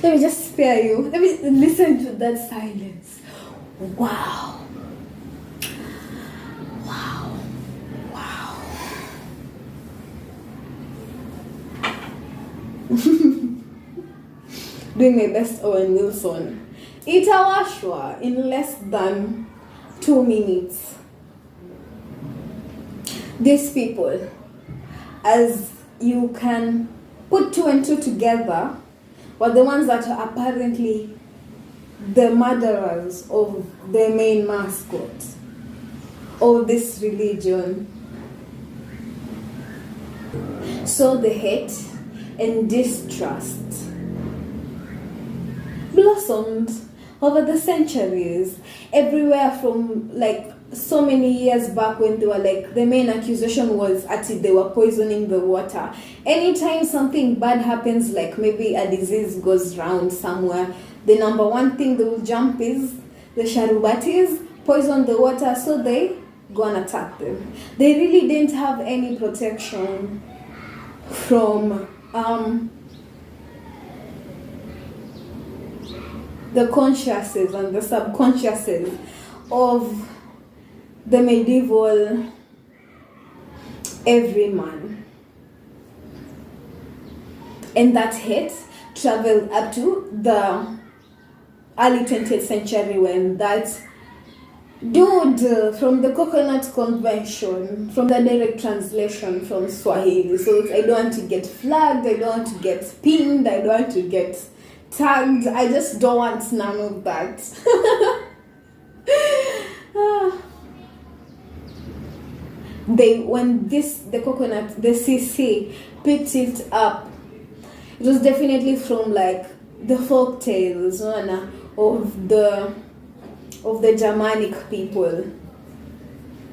Let me just spare you. Let me listen to that silence. Wow. Wow. Wow. Doing my best Owen Wilson. Itawashwa in less than 2 minutes. These people, as you can put 2 and 2 together, were the ones that are apparently the murderers of the main mascot of this religion. So the hate and distrust blossomed over the centuries, everywhere from like so many years back when they were like, the main accusation was they were poisoning the water. Anytime something bad happens, like maybe a disease goes round somewhere, the number one thing they will jump is the Sharubatis poison the water, so they go and attack them. They really didn't have any protection from the consciouses and the subconsciouses of the medieval everyman. And that hate traveled up to the early 20th century when that dude from the Coconut Convention, from the direct translation from Swahili, so I don't want to get flagged, I don't want to get pinned, I don't want to get tagged, I just don't want none of that. When the CC picked it up, it was definitely from like the folk tales of the Germanic people,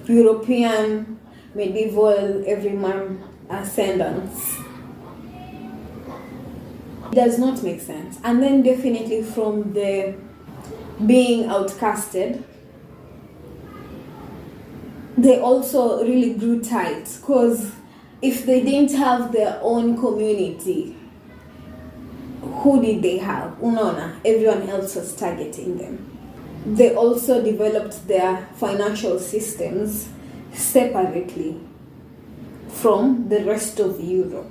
European medieval everyman ascendants. It does not make sense. And then definitely from the being outcasted, they also really grew tight, because if they didn't have their own community, who did they have? Unaona, everyone else was targeting them. They also developed their financial systems separately from the rest of Europe.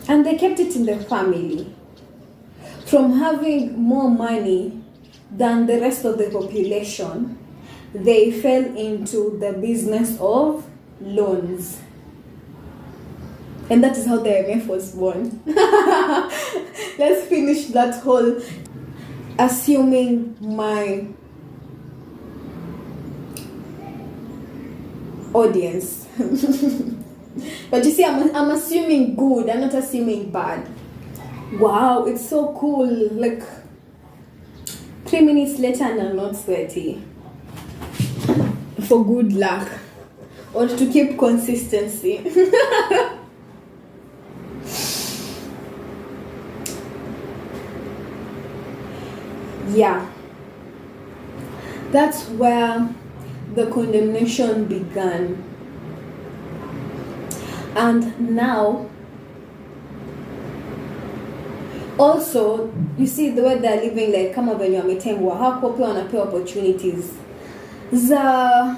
And they kept it in the family. From having more money than the rest of the population, they fell into the business of loans. And that is how the IMF was born. Let's finish that whole assuming my audience. But you see, I'm assuming good, I'm not assuming bad. Wow, it's so cool. Like 3 minutes later and I'm not sweaty. For good luck. Or to keep consistency. Yeah. That's where the condemnation began. And now, also, you see the way they're living, like kama venye wametengwa, hapo pia wanapewa opportunities za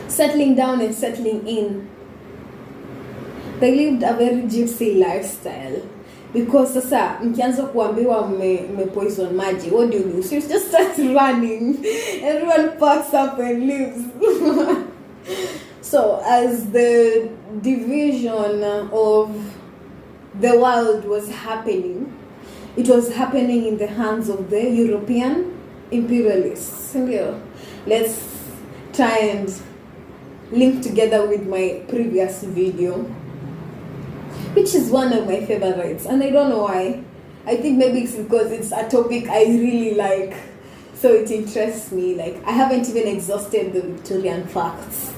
settling down and settling in. They lived a very gypsy lifestyle. Because sasa mkianza kuambiwa poison maji, what do you do? So you just start running. Everyone packs up and leaves. So as the division of the world was happening, it was happening in the hands of the European imperialists. Let's try and link together with my previous video, which is one of my favorites, and I don't know why. I think maybe it's because it's a topic I really like, so it interests me. Like, I haven't even exhausted the Victorian facts.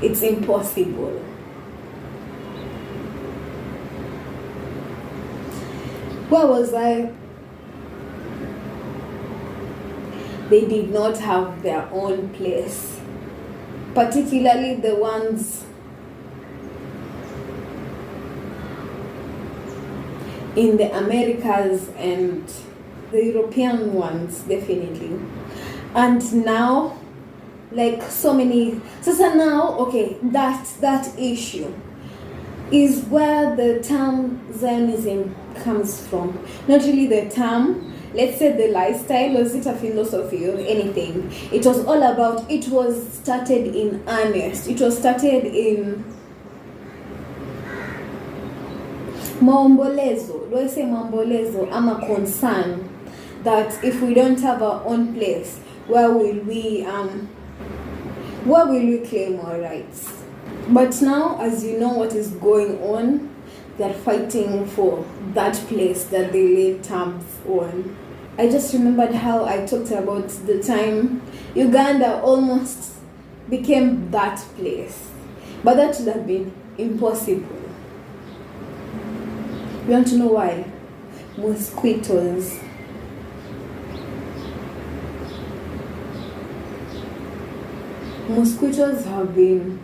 It's impossible. Where was I? They did not have their own place. particularly the ones in the Americas and the European ones, definitely. And now, like so many, so now, okay, that issue is where the term Zionism comes from. Not really the term, let's say the lifestyle, was it a philosophy or anything? It was all about, it was started in earnest. It was started in maombolezo. Do I say maombolezo? I'm a concern that if we don't have our own place, where will we claim our rights? But now, as you know what is going on, they're fighting for that place that they laid terms on. I just remembered how I talked about the time Uganda almost became that place. But that would have been impossible. You want to know why? Mosquitoes. Mosquitoes have been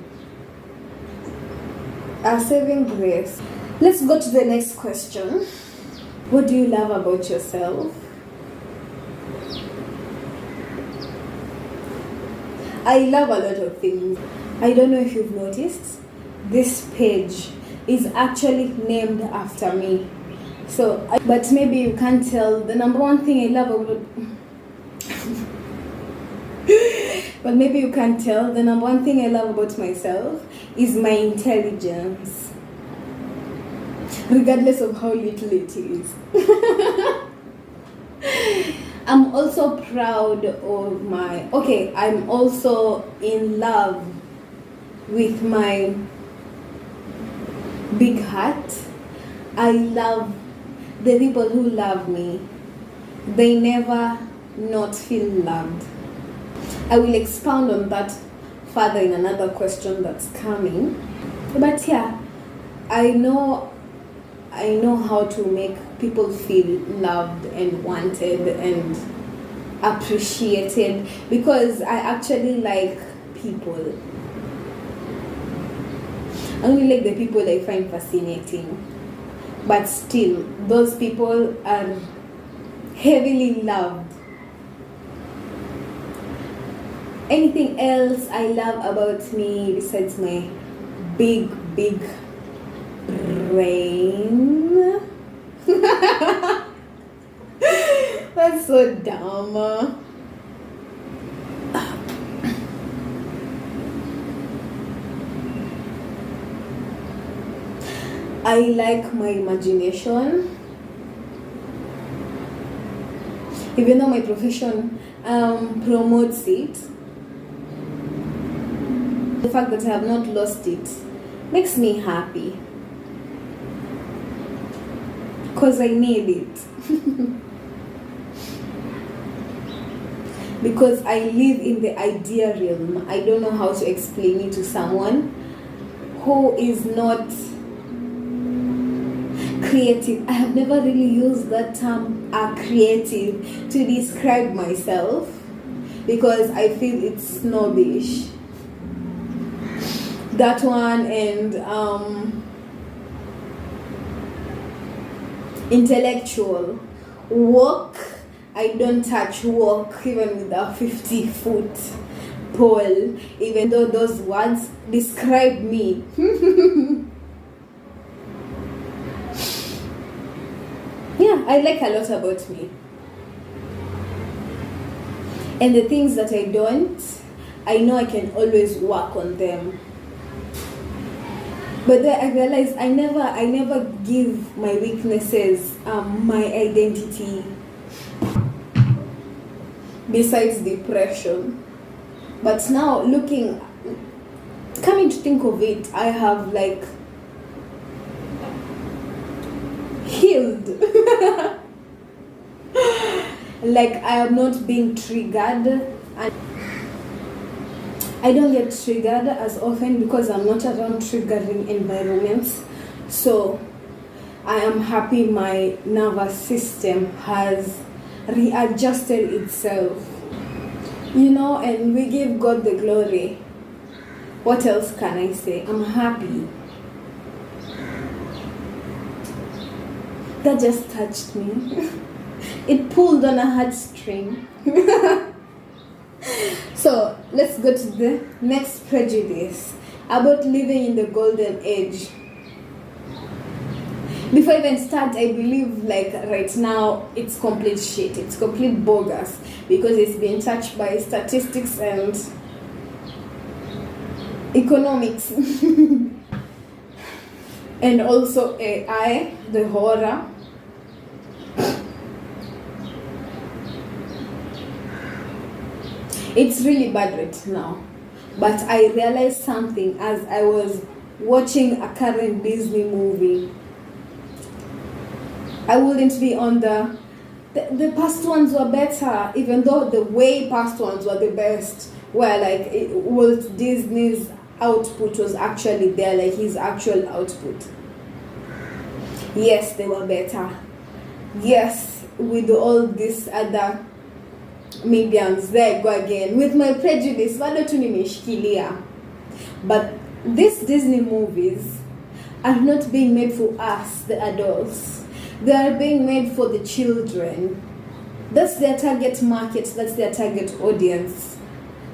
a saving grace. Let's go to the next question. What do you love about yourself? I love a lot of things. I don't know if you've noticed, this page is actually named after me. So, but maybe you can't tell. The number one thing I love about but maybe you can't tell. The number one thing I love about myself is my intelligence, regardless of how little it is. I'm also proud of I'm also in love with my big heart. I love the people who love me. They never not feel loved. I will expound on that further in another question that's coming. But yeah, I know how to make people feel loved and wanted and appreciated, because I actually like people. I only like the people I find fascinating. But still, those people are heavily loved. Anything else I love about me besides my big brain? That's so dumb. I like my imagination. Even though my profession promotes it, the fact that I have not lost it makes me happy, because I need it. Because I live in the idea realm. I don't know how to explain it to someone who is not creative. I have never really used that term creative to describe myself, because I feel it's snobbish. That one, and intellectual. Walk, I don't touch walk even with a 50-foot pole, even though those words describe me. Yeah, I like a lot about me. And the things that I don't, I know I can always work on them. But then I realized I never give my weaknesses my identity, besides depression. But now coming to think of it, I have like healed. Like I am not being triggered, and I don't get triggered as often because I'm not around triggering environments. So I am happy my nervous system has readjusted itself. And we give God the glory What else can I say? I'm happy. That just touched me. It pulled on a heartstring. So let's go to the next prejudice about living in the golden age. Before I even start, I believe like right now it's complete shit. It's complete bogus because it's been touched by statistics and economics and also AI, the horror. It's really bad right now. But I realized something as I was watching a current Disney movie. I wouldn't be on the past ones were better, even though the way past ones were the best, where like Walt Disney's output was actually there, like his actual output. Yes, they were better. Yes, with all these other mediums, there I go again with my prejudice, bado tu nimeshikilia. But these Disney movies are not being made for us, the adults. They are being made for the children. That's their target market, that's their target audience.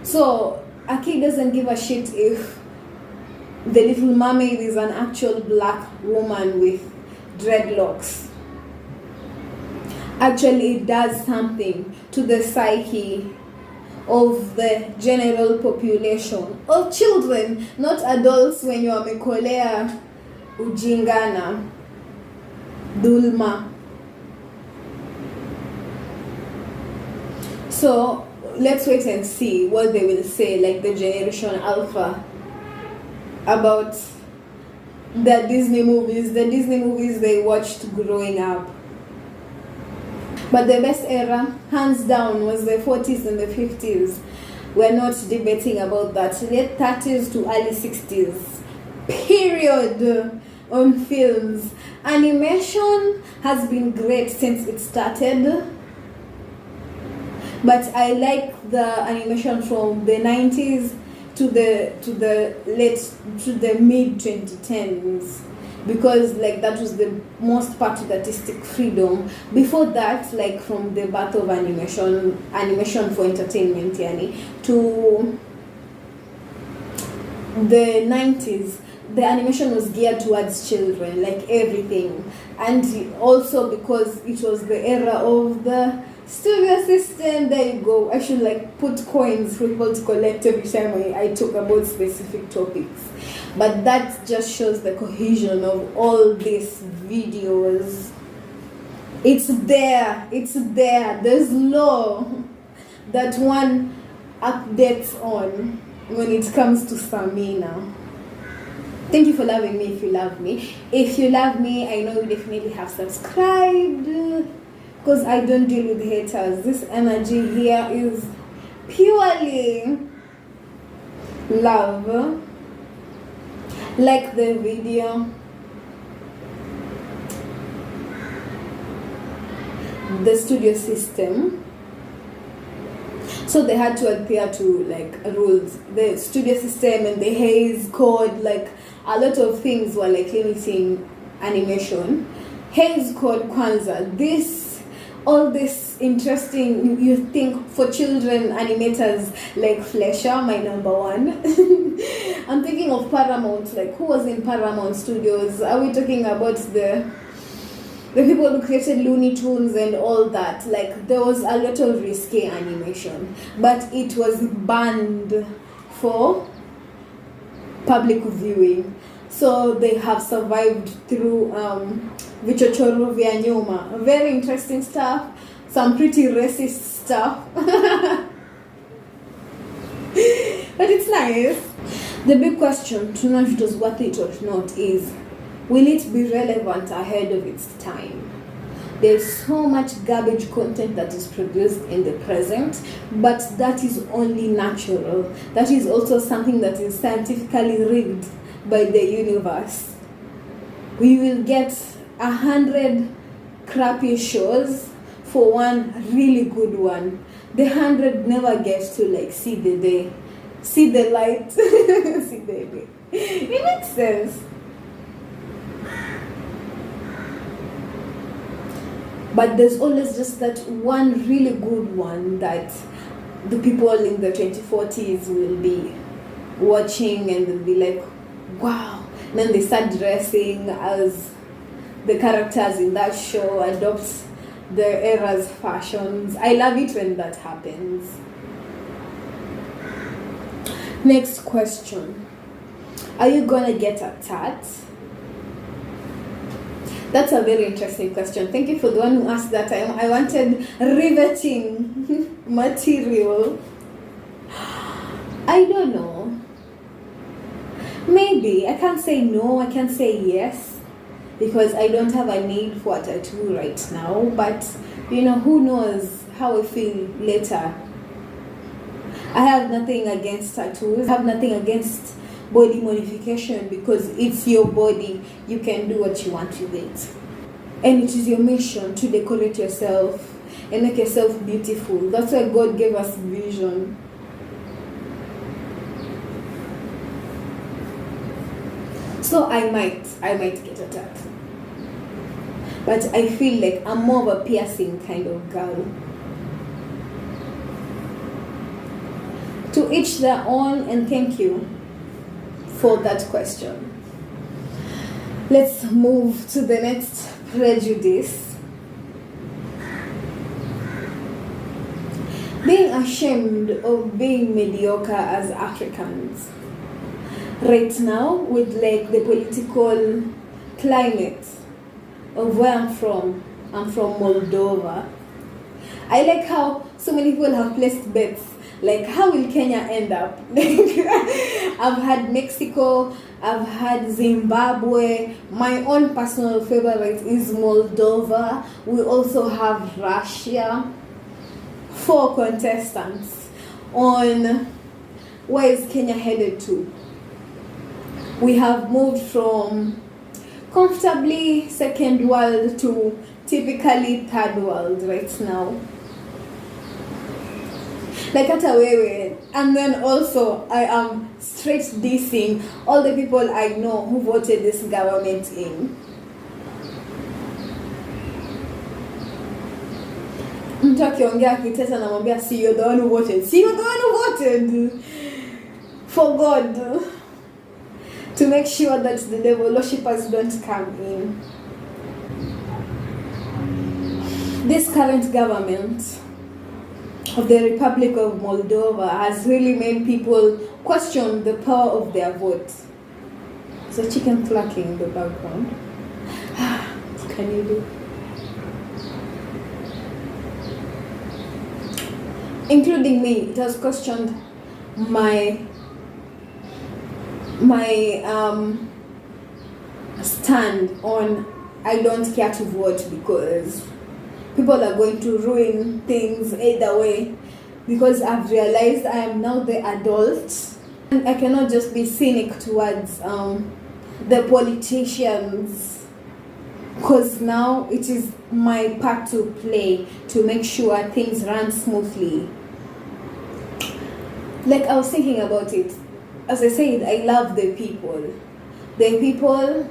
So a kid doesn't give a shit if the Little Mermaid is an actual black woman with dreadlocks. Actually, it does something to the psyche of the general population of children, not adults. When you are mekolea ujingana dulma. So let's wait and see what they will say, like the Generation Alpha, about the Disney movies they watched growing up. But the best era, hands down, was the 40s and the 50s. We're not debating about that. Late 30s to early 60s. Period. On films. Animation has been great since it started. But I like the animation from the 90s to the mid 2010s. Because like that was the most part of artistic freedom. Before that, like from the birth of animation for entertainment, to the 90s, the animation was geared towards children, like everything. And also because it was the era of the studio system. There you go. I should like put coins for people to collect every time I talk about specific topics. But that just shows the cohesion of all these videos. It's there. There's law that one updates on when it comes to Samina. Thank you for loving me if you love me. If you love me, I know you definitely have subscribed, because I don't deal with haters. This energy here is purely love. Like the video, the studio system, so they had to adhere to like rules, the studio system and the Hays Code. Like a lot of things were like limiting animation. Hays Code kwanza, all this interesting, you think for children animators like Fleischer, my number one. I'm thinking of Paramount, like who was in Paramount Studios? Are we talking about the people who created Looney Tunes and all that? Like there was a lot of risky animation, but it was banned for public viewing. So they have survived through Vichochoro vya nyuma. Very interesting stuff. Some pretty racist stuff. But it's nice. The big question to know if it was worth it or not is, will it be relevant ahead of its time? There's so much garbage content that is produced in the present, but that is only natural. That is also something that is scientifically rigged by the universe. We will get 100 crappy shows for one really good one. The 100 never gets to like see the day. see the light. See the day. It makes sense. But there's always just that one really good one that the people in the 2040s will be watching and they'll be like, wow. And then they start dressing as the characters in that show, adopt the era's fashions. I love it when that happens. Next question. Are you gonna get a tat? That's a very interesting question. Thank you for the one who asked that. I wanted riveting material. I don't know. Maybe. I can't say no, I can't say yes, because I don't have a need for a tattoo right now. But, who knows how I feel later. I have nothing against tattoos. I have nothing against body modification, because it's your body. You can do what you want with it. And it is your mission to decorate yourself and make yourself beautiful. That's why God gave us vision. So I might get a tattoo. But I feel like I'm more of a piercing kind of girl. To each their own, and thank you for that question. Let's move to the next prejudice. Being ashamed of being mediocre as Africans. Right now, with like the political climate of where I'm from Moldova. I like how so many people have placed bets. Like, how will Kenya end up? I've had Mexico, I've had Zimbabwe. My own personal favorite is Moldova. We also have Russia. 4 contestants on where is Kenya headed to. We have moved from comfortably second world to typically third world right now. Like hata wewe. And then also I am straight dissing all the people I know who voted this government in. Mtu akiongea akiteta namwambia, see, you're the one who voted. See, you're the one who voted for God, to make sure that the devil worshippers don't come in. This current government of the Republic of Moldova has really made people question the power of their vote. There's a chicken clucking in the background. Can you do? Including me, it has questioned my stand on I don't care to vote, because people are going to ruin things either way. Because I've realized I am now the adult, and I cannot just be cynic towards the politicians, because now it is my part to play to make sure things run smoothly. Like, I was thinking about it. As I said, I love the people. The people,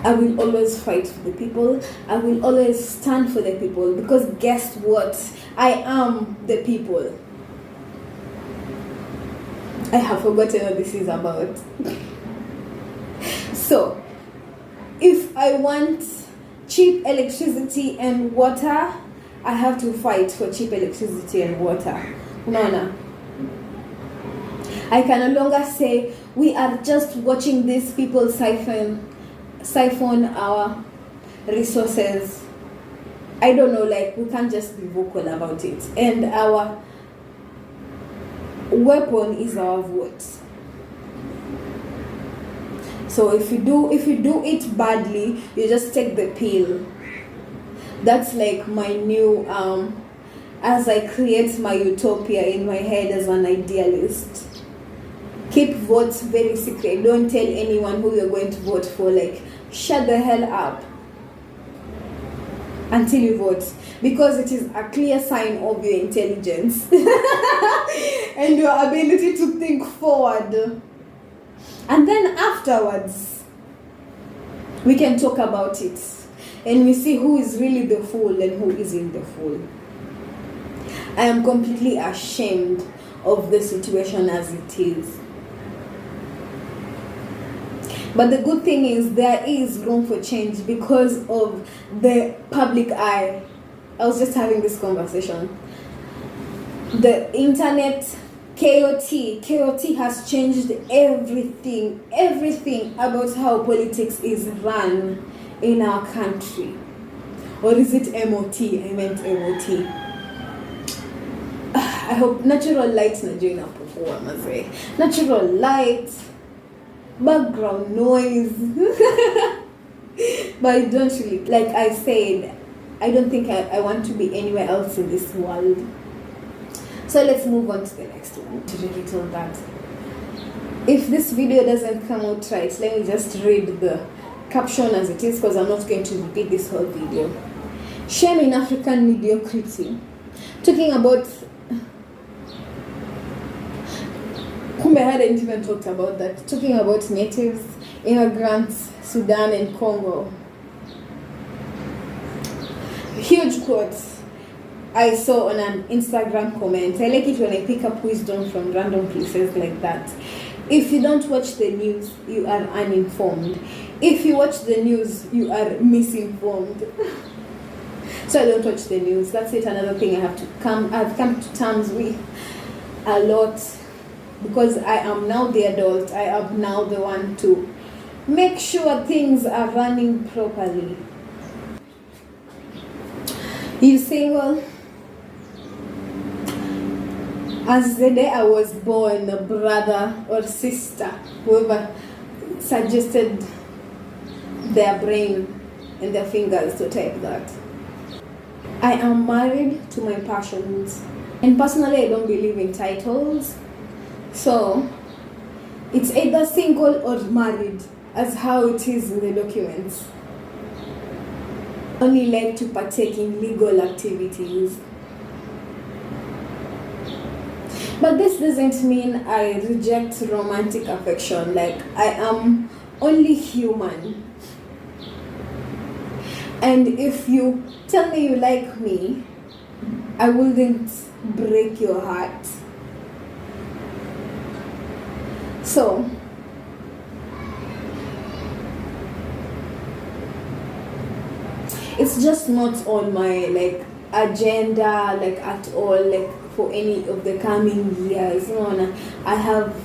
I will always fight for the people. I will always stand for the people, because guess what? I am the people. I have forgotten what this is about. So, if I want cheap electricity and water, I have to fight for cheap electricity and water. No. I can no longer say we are just watching these people siphon our resources. I don't know, like, we can't just be vocal about it. And our weapon is our vote. So if you do it badly, you just take the pill. That's like my new as I create my utopia in my head as an idealist. Keep votes very secret. Don't tell anyone who you're going to vote for. Like, shut the hell up until you vote, because it is a clear sign of your intelligence. And and your ability to think forward. And then afterwards, we can talk about it. And we see who is really the fool and who isn't the fool. I am completely ashamed of the situation as it is. But the good thing is there is room for change because of the public eye. I was just having this conversation. The internet, KOT has changed everything about how politics is run in our country. Or is it MOT? I meant MOT. I hope natural light na join up performance. Natural light, background noise. But I don't really, like I said, I don't think I want to be anywhere else in this world. So let's move on to the next one. To read all that. If this video doesn't come out right, let me just read the caption as it is, because I'm not going to repeat this whole video. Shame in African mediocrity. Talking about Kumbe hadn't even talked about that. Talking about natives, immigrants, Sudan and Congo. Huge quotes I saw on an Instagram comment. I like it when I pick up wisdom from random places like that. If you don't watch the news, you are uninformed. If you watch the news, you are misinformed. So I don't watch the news. That's it. Another thing I've come to terms with a lot, because I am now the adult. I am now the one to make sure things are running properly. You say, well, as the day I was born, a brother or sister, whoever suggested their brain and their fingers to type that. I am married to my passions. And personally, I don't believe in titles. So, it's either single or married, as how it is in the documents. I only like to partake in legal activities. But this doesn't mean I reject romantic affection. Like, I am only human. And if you tell me you like me, I wouldn't break your heart. So, it's just not on my agenda at all, for any of the coming years. No, I have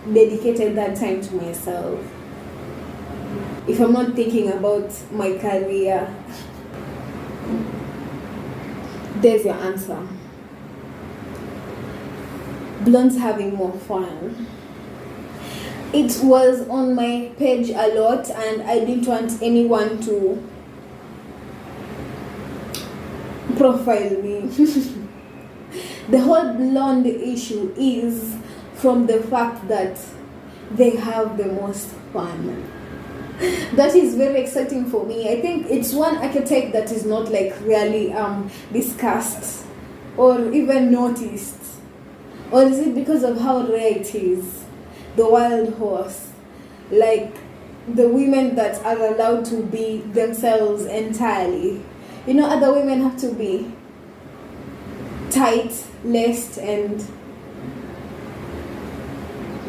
dedicated that time to myself. If I'm not thinking about my career, there's your answer. Blondes having more fun. It was on my page a lot, and I didn't want anyone to profile me. The whole blonde issue is from the fact that they have the most fun. That is very exciting for me. I think it's one archetype that is not really discussed or even noticed. Or is it because of how rare it is? The wild horse. Like the women that are allowed to be themselves entirely. You know, other women have to be tight, laced, and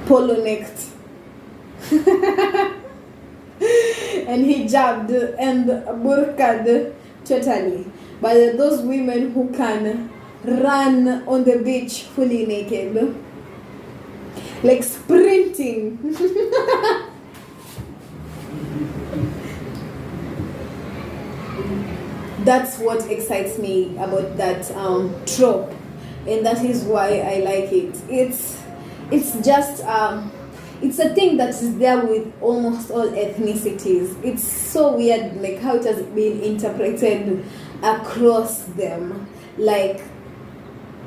polo necked. And hijabbed and burqa'd totally. But those women who can run on the beach fully naked, like sprinting. That's what excites me about that trope, and that is why I like it. It's just it's a thing that is there with almost all ethnicities. It's so weird, how it has been interpreted across them. Like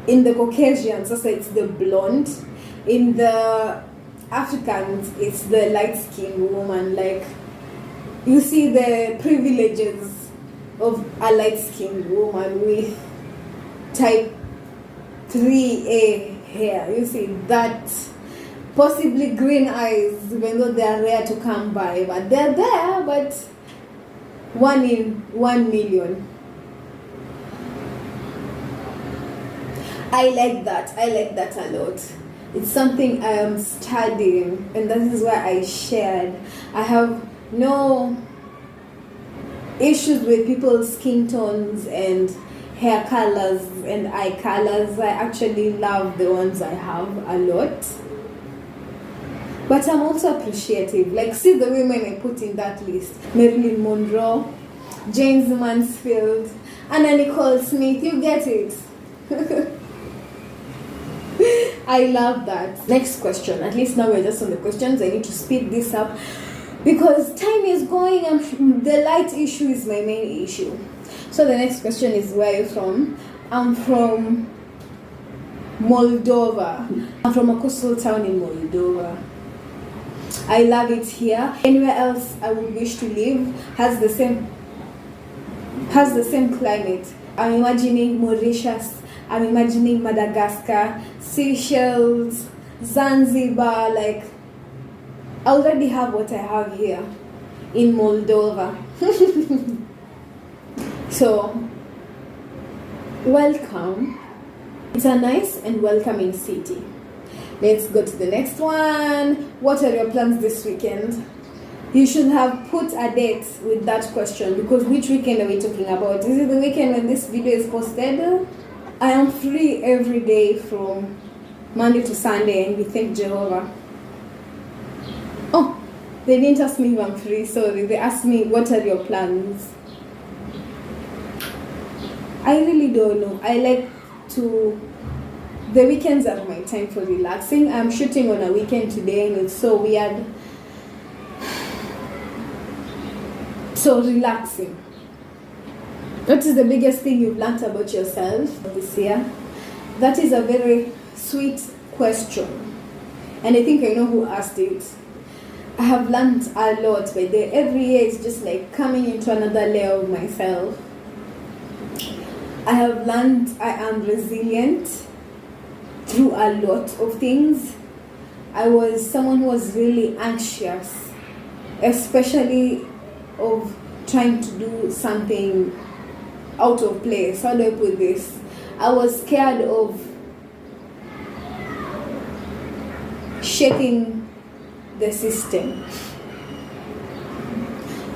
in the Caucasians, so it's the blonde. In the Africans, it's the light-skinned woman. Like you see the privileges of a light-skinned woman with type 3A hair. You see that, possibly green eyes, even though they are rare to come by, but they're there, but 1 in 1 million. I like that a lot. It's something I am studying, and that is why I shared. I have no issues with people's skin tones and hair colors and eye colors. I actually love the ones I have a lot. But I'm also appreciative. Like, see the women I put in that list: Marilyn Monroe, James Mansfield, Anna Nicole Smith. You get it. I love that. Next question. At least now we're just on the questions. I need to speed this up because time is going and the light issue is my main issue. So the next question is, where are you from? I'm from Moldova. I'm from a coastal town in Moldova. I love it here. Anywhere else I would wish to live has the same climate. I'm imagining Mauritius, I'm imagining Madagascar, Seychelles, Zanzibar. Like, I already have what I have here in Moldova. So, welcome. It's a nice and welcoming city. Let's go to the next one. What are your plans this weekend? You should have put a date with that question, because which weekend are we talking about? Is it the weekend when this video is posted? I am free every day from Monday to Sunday, and we thank Jehovah. Oh, they didn't ask me if I'm free, sorry. They asked me, what are your plans? I really don't know. I like to... The weekends are my time for relaxing. I'm shooting on a weekend today, and it's so weird. So relaxing. What is the biggest thing you've learned about yourself this year? That is a very sweet question. And I think I know who asked it. I have learned a lot by day. Every year it's just like coming into another layer of myself. I have learned I am resilient through a lot of things. I was someone who was really anxious, especially of trying to do something out of place. How do I put this? I was scared of shaking the system.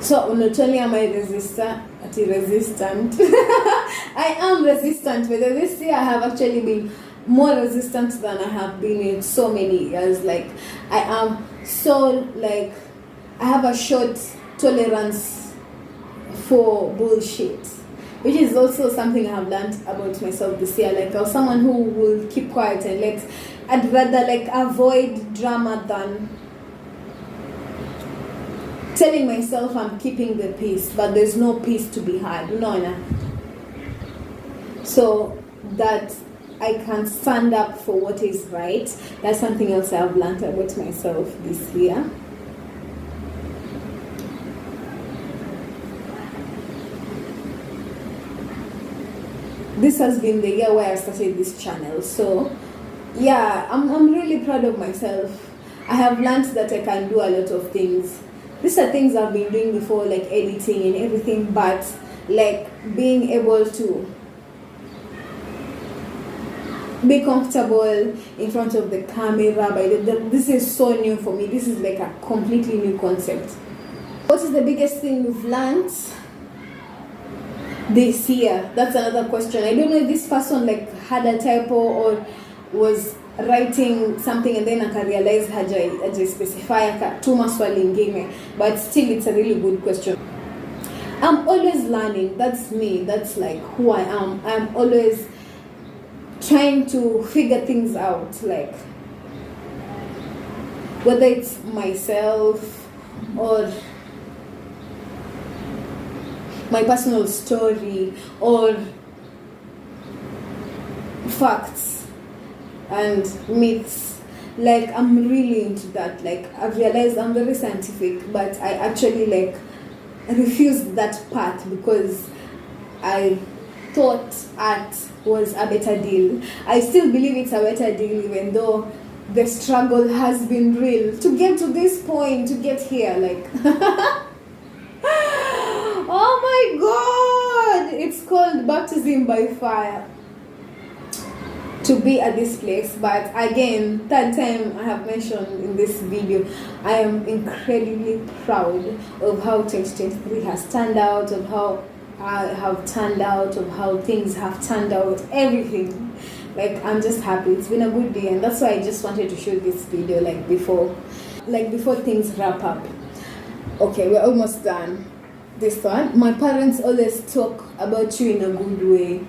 So not only am I resistant, I am resistant, but this year I have actually been more resistant than I have been in so many years. Like, I am so, like, I have a short tolerance for bullshit, which is also something I have learned about myself this year. Like, I was someone who will keep quiet and I'd rather like avoid drama than telling myself I'm keeping the peace, but there's no peace to be had. No. So that I can stand up for what is right. That's something else I've learned about myself this year. This has been the year where I started this channel. So yeah, I'm really proud of myself. I have learned that I can do a lot of things. These are things I've been doing before, like editing and everything, but like being able to be comfortable in front of the camera. This is so new for me. This is like a completely new concept. What is the biggest thing you've learned this year? That's another question. I don't know if this person like had a typo or was writing something and then I realize haja specify akatuma swali ingine, but still it's a really good question. I'm always learning. That's me. That's like who I am. I'm always trying to figure things out, like whether it's myself or my personal story or facts and myths. Like, I'm really into that. Like, I've realized I'm very scientific, but I actually like refuse that part because I thought at was a better deal. I still believe it's a better deal, even though the struggle has been real to get to this point, to get here. Like, oh my God! It's called baptism by fire to be at this place. But again, third time I have mentioned in this video, I am incredibly proud of how 2023 has turned out, of how I have turned out, of how things have turned out, everything. Like, I'm just happy. It's been a good day, and that's why I just wanted to shoot this video before things wrap up. Okay, we're almost done. This one, my parents always talk about you in a good way.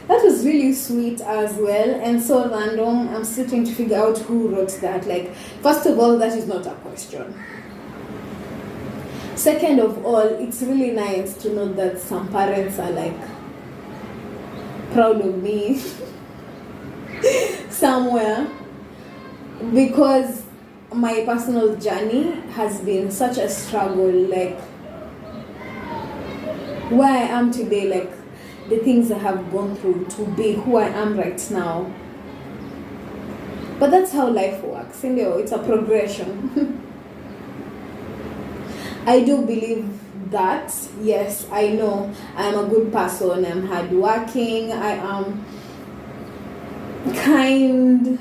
That was really sweet as well, and so random. I'm still trying to figure out who wrote that. Like, first of all, that is not a question. Second of all, it's really nice to know that some parents are like proud of me somewhere, because my personal journey has been such a struggle. Like, where I am today, like the things I have gone through to be who I am right now. But that's how life works, you know, it's a progression. I do believe that, yes, I know I'm a good person, I'm hardworking, I am kind.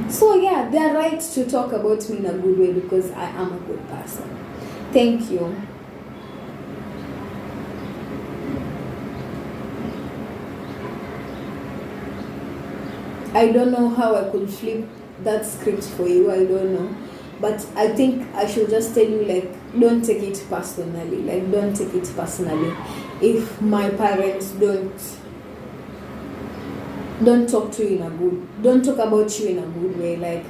So yeah, they're right to talk about me in a good way because I am a good person. Thank you. I don't know how I could flip that script for you, I don't know. But I think I should just tell you, like, don't take it personally. Like, don't take it personally. If my parents don't talk to you in a good, don't talk about you in a good way. Like,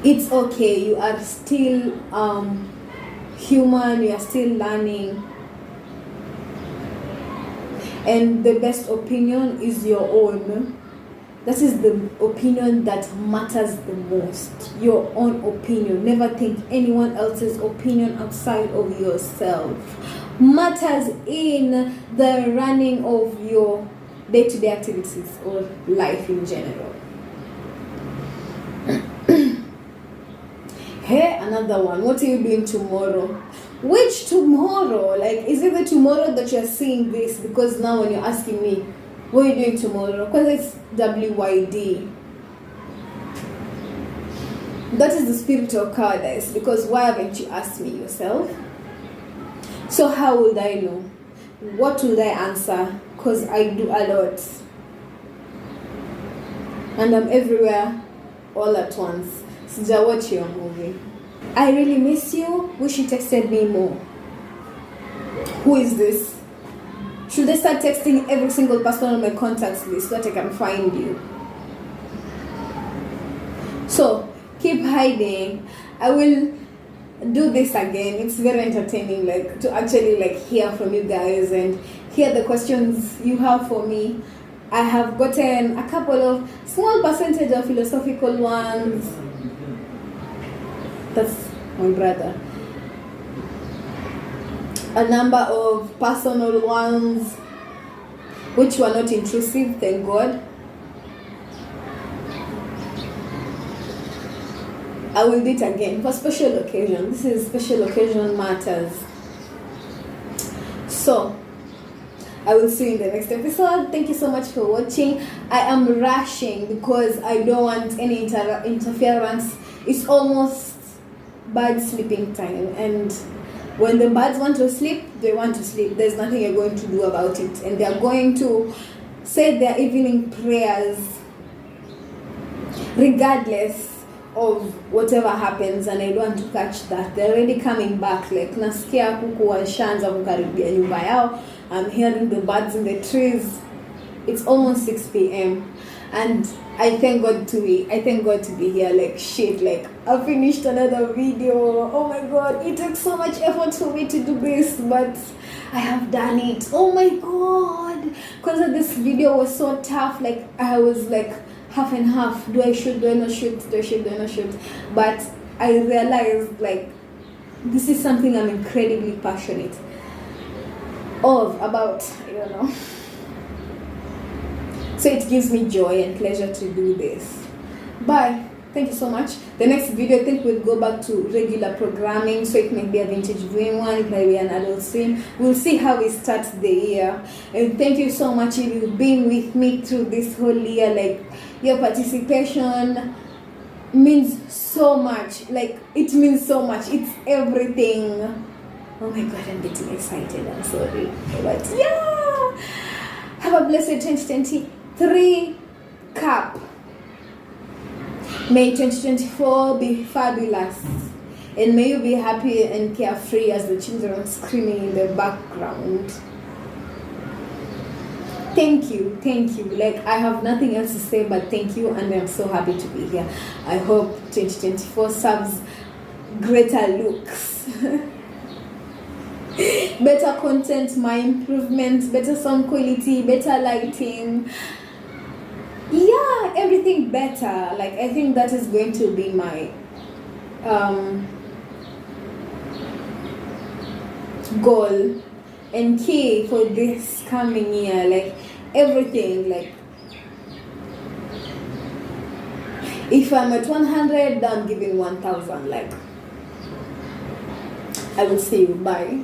it's okay. You are still human. You are still learning. And the best opinion is your own. That is the opinion that matters the most. Your own opinion. Never think anyone else's opinion outside of yourself matters in the running of your day-to-day activities or life in general. Hey, another one. What are you doing tomorrow? Which tomorrow? Like, is it the tomorrow that you're seeing this? Because now when you're asking me, what are you doing tomorrow? Because it's WYD. That is the spirit of cowardice. Because why haven't you asked me yourself? So how would I know? What would I answer? Because I do a lot. And I'm everywhere all at once. Sija, watch your movie. I really miss you. Wish you texted me more. Who is this? Should I start texting every single person on my contacts list so that I can find you? So, keep hiding. I will do this again. It's very entertaining, like, to actually like hear from you guys and hear the questions you have for me. I have gotten a couple of small percentage of philosophical ones. That's my brother. A number of personal ones which were not intrusive, thank God. I will do it again for special occasion. This is special occasion matters. So, I will see you in the next episode. Thank you so much for watching. I am rushing because I don't want any interference. It's almost bird sleeping time, and when the birds want to sleep, they want to sleep. There's nothing you're going to do about it, and they're going to say their evening prayers regardless of whatever happens, and I don't want to catch that. They're already coming back. Like, nasikia kuku washaanza kukaribia nyumba yao. I'm hearing the birds in the trees. It's almost 6 p.m. and I thank God to be here. Like, shit, like, I finished another video. Oh my God, it took so much effort for me to do this, but I have done it. Oh my God, because this video was so tough. Like, I was like half and half. Do I shoot? Do I not shoot? Do I shoot? Do I not shoot? But I realized like this is something I'm incredibly passionate about. I don't know. So it gives me joy and pleasure to do this. Bye. Thank you so much. The next video, I think we'll go back to regular programming. So it may be a vintage viewing one, it may be an adult swim. We'll see how we start the year. And thank you so much if you've been with me through this whole year. Like, your participation means so much. Like, it means so much. It's everything. Oh my God, I'm getting excited. I'm sorry. But yeah. Have a blessed 2023 cap. May 2024 be fabulous, and may you be happy and carefree as the children are screaming in the background. Thank you. Like, I have nothing else to say but thank you, and I'm so happy to be here. I hope 2024 serves greater looks, better content, my improvements, better sound quality, better lighting. Yeah, everything better. Like, I think that is going to be my goal and key for this coming year. Like, everything. Like, if I'm at 100, I'm giving 1,000. Like, I will see you. Bye.